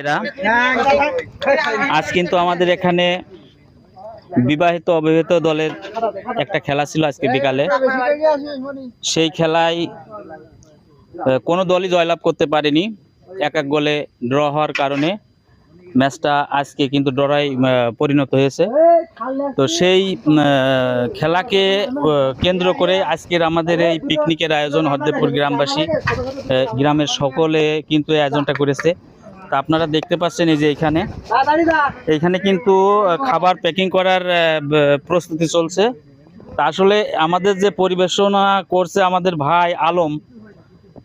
এরা আজ কিন্তু আমাদের এখানে বিবাহিত অবিবাহিত দলের একটা খেলা ছিল আজকে বিকালে। সেই খেলায় কোনো দলই জয়লাভ করতে পারেনি, এক এক গোলে ড্র হওয়ার কারণে ম্যাচটা আজকে কিন্তু ড্রয় পরিণত হয়েছে। তো সেই খেলাকে কেন্দ্র করে আজকের আমাদের এই পিকনিকের আয়োজন হরদেবপুর গ্রামবাসী গ্রামের সকলে কিন্তু এই আয়োজনটা করেছে। তা আপনারা দেখতে পাচ্ছেন এই যে এইখানে কিন্তু খাবার প্যাকিং করার প্রস্তুতি চলছে। তা আসলে আমাদের যে পরিবেশনা করছে আমাদের ভাই আলম,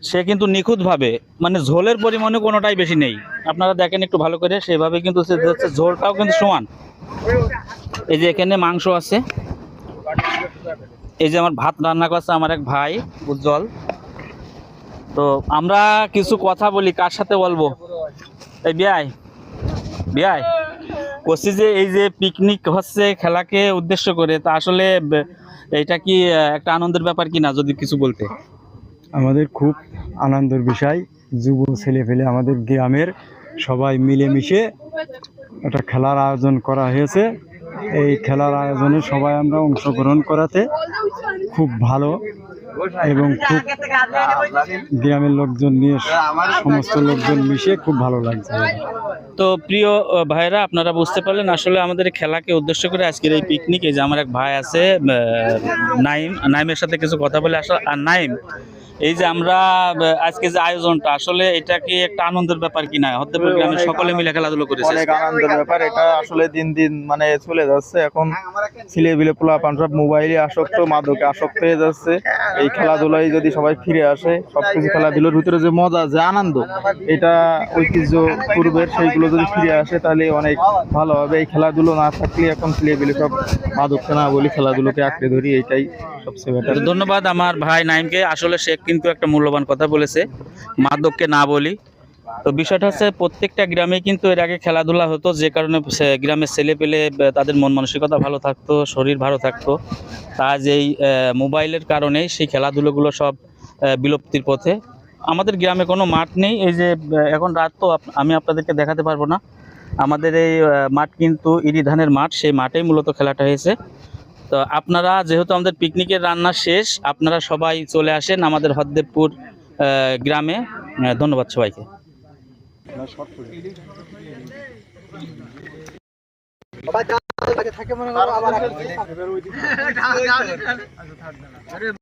সে কিন্তু নিখুঁতভাবে, মানে ঝোলের পরিমাণে কোনোটাই বেশি নেই। আপনারা দেখেন একটু ভালো করে, সেভাবে কিন্তু ঝোলটাও কিন্তু সমান। এই যে এখানে মাংস আছে, এই যে আমার ভাত রান্না করছে আমার এক ভাই উজ্জ্বল। তো আমরা কিছু কথা বলি, কার সাথে বলবো? এই বিয়াই করছি যে এই যে পিকনিক হচ্ছে খেলাকে উদ্দেশ্য করে, তা আসলে এটা কি একটা আনন্দের ব্যাপার কিনা, যদি কিছু বলতে। আমাদের খুব আনন্দের বিষয়, যুব ছেলেপেলে আমাদের গ্রামের সবাই মিলেমিশে একটা খেলার আয়োজন করা হয়েছে। এই খেলার আয়োজনে সবাই আমরা অংশগ্রহণ করাতে খুব ভালো এবং খুব গ্রামের লোকজন নিয়ে সমস্ত লোকজন মিশে খুব ভালো লাগছে। তো প্রিয় ভাইরা, আপনারা বুঝতে পারলেন আসলে আমাদের খেলাকে উদ্দেশ্য করে আজকের এই পিকনিক। এই যে আমার এক ভাই আছে নাইমের সাথে কিছু কথা বলে আসলে। আর নাইম, এই যে আমরা আজকে যে আয়োজনটা, আসলে এটা কি একটা আনন্দের ব্যাপার কিনা? হরদেবপুর গ্রামের সকলে মিলে খেলাধুলো করেছে, অনেক আনন্দের ব্যাপার। এটা আসলে দিন দিন মানে চলে যাচ্ছে। এখন ছেলেপিলে পোলাপান সব মোবাইলে আসক্ত, মাদকে আসক্ত হয়ে যাচ্ছে। এই খেলাধুলায় যদি সবাই ফিরে আসে, সবকিছু খেলাধুলোর ভিতরে যে মজা, যে আনন্দ, এটা ঐতিহ্য পূর্বের, সেইগুলো যদি ফিরে আসে তাহলে অনেক ভালো হবে। এই খেলাধুলো না থাকলে এখন ছেলেপিলে সব মাদককে না বলি, খেলাধুলোকে আঁকড়ে ধরি, এটাই সবচেয়ে বেটার। ধন্যবাদ আমার ভাই নাইমকে। আসলে সে কিন্তু একটা মূল্যবান কথা বলেছে, মাদককে না বলি। তো বিষয়টা হচ্ছে প্রত্যেকটা গ্রামে কিন্তু এর আগে খেলাধুলা হতো, যে কারণে গ্রামের ছেলে পেলে তাদের মন মানসিকতা ভালো থাকতো, শরীর ভালো থাকতো। তা যেই মোবাইলের কারণেই সেই খেলাধুলোগুলো সব বিলুপ্তির পথে। আমাদের গ্রামে কোনো মাঠ নেই। এই যে এখন রাত, তো আমি আপনাদেরকে দেখাতে পারবো না। আমাদের এই মাঠ কিন্তু ইরি ধানের মাঠ, সেই মাঠেই মূলত খেলাটা হয়েছে। তো আপনারা যেহেতু আমাদের পিকনিকের রান্না শেষ, আপনারা সবাই চলে আসেন আমাদের হরদেবপুর গ্রামে। ধন্যবাদ সবাইকে।